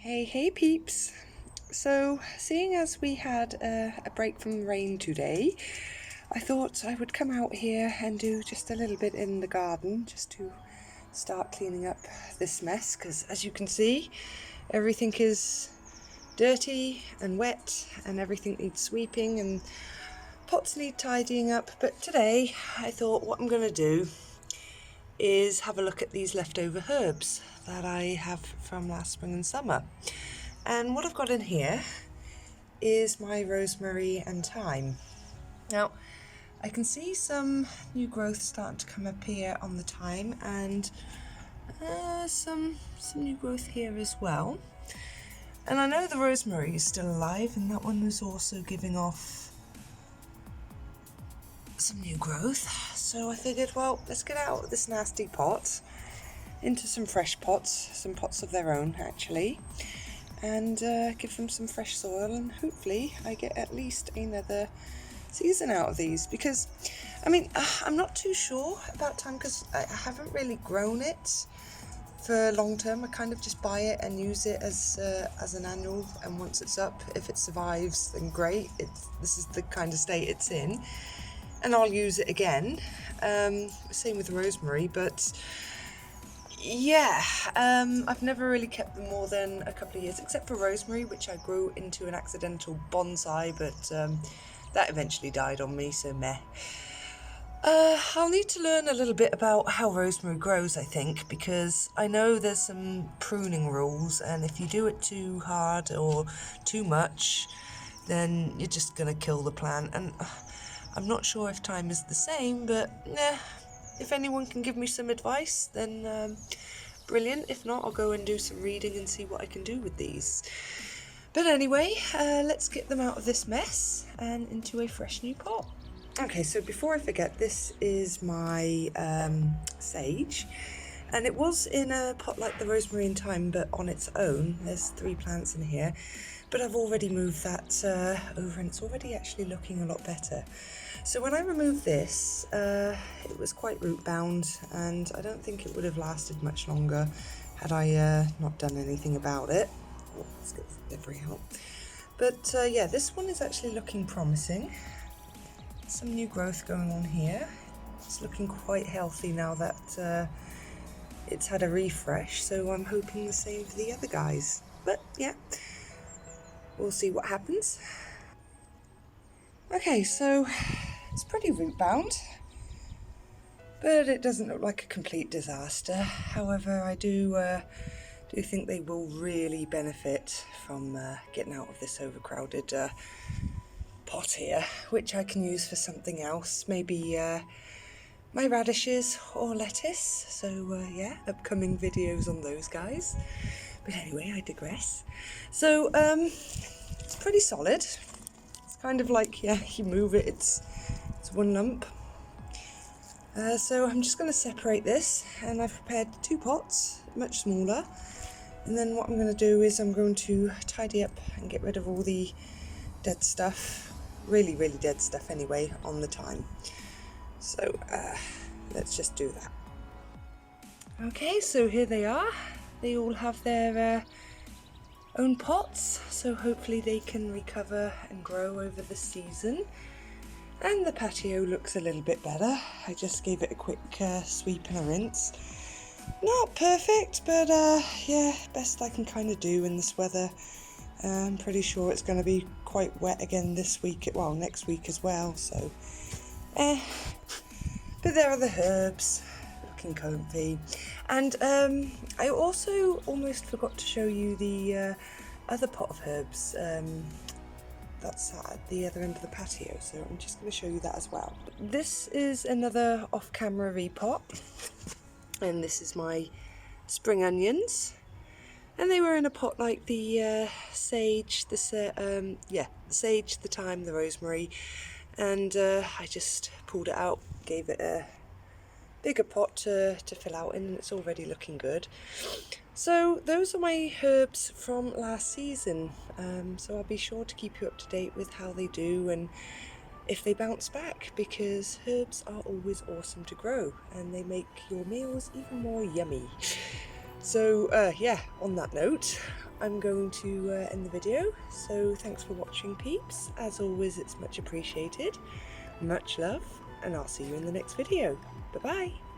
Hey peeps! So, seeing as we had a break from rain today, I thought I would come out here and do just a little bit in the garden just to start cleaning up this mess, because as you can see, everything is dirty and wet and everything needs sweeping and pots need tidying up. But today I thought what I'm going to do is have a look at these leftover herbs that I have from last spring and summer. And what I've got in here is my rosemary and thyme. Now, I can see some new growth starting to come up here on the thyme, and some new growth here as well. And I know the rosemary is still alive, and that one was also giving off some new growth. So I figured, well, let's get out of this nasty pot into some fresh pots, some pots of their own actually, and give them some fresh soil, and hopefully I get at least another season out of these. Because I mean, I'm not too sure about thyme because I haven't really grown it for long term. I kind of just buy it and use it as an annual, and once it's up, if it survives, then great. This is the kind of state it's in, and I'll use it again. Same with rosemary, but yeah, I've never really kept them more than a couple of years, except for rosemary, which I grew into an accidental bonsai, but that eventually died on me, so meh. I'll need to learn a little bit about how rosemary grows, I think, because I know there's some pruning rules, and if you do it too hard or too much, then you're just going to kill the plant. And I'm not sure if thyme is the same, but if anyone can give me some advice, then brilliant. If not, I'll go and do some reading and see what I can do with these. But anyway, let's get them out of this mess and into a fresh new pot. Okay, so before I forget, this is my sage, and it was in a pot like the rosemary and thyme, but on its own. There's 3 plants in here, but I've already moved that over, and it's already actually looking a lot better. So when I removed this, it was quite root bound, and I don't think it would have lasted much longer had I not done anything about it. Oh, let's get the debris out. But yeah, this one is actually looking promising. Some new growth going on here. It's looking quite healthy now that it's had a refresh, so I'm hoping the same for the other guys. But yeah, we'll see what happens. Okay, so it's pretty root bound, but it doesn't look like a complete disaster. However, I do think they will really benefit from getting out of this overcrowded pot here, which I can use for something else, maybe my radishes or lettuce. So yeah, upcoming videos on those guys. But anyway, I digress. So it's pretty solid. It's kind of like, yeah, you move it, it's one lump. So I'm just going to separate this, and I've prepared 2 pots, much smaller. And then what I'm going to do is I'm going to tidy up and get rid of all the dead stuff, really dead stuff anyway, on the thyme. So let's just do that. Okay, so here they are. They all have their own pots, so hopefully they can recover and grow over the season. And the patio looks a little bit better. I just gave it a quick sweep and a rinse. Not perfect, but yeah, best I can kind of do in this weather. I'm pretty sure it's going to be quite wet again this week, well, next week as well, so but there are the herbs, looking comfy. And I also almost forgot to show you the other pot of herbs that's at the other end of the patio, so I'm just going to show you that as well. This is another off-camera repot, and this is my spring onions. And they were in a pot like the sage, the sage, the thyme, the rosemary, and I just pulled it out, gave it a bigger pot to fill out in, and it's already looking good. So those are my herbs from last season, so I'll be sure to keep you up to date with how they do and if they bounce back, because herbs are always awesome to grow and they make your meals even more yummy. So yeah, on that note, I'm going to end the video. So thanks for watching, peeps. As always, it's much appreciated. Much love, and I'll see you in the next video. Bye bye.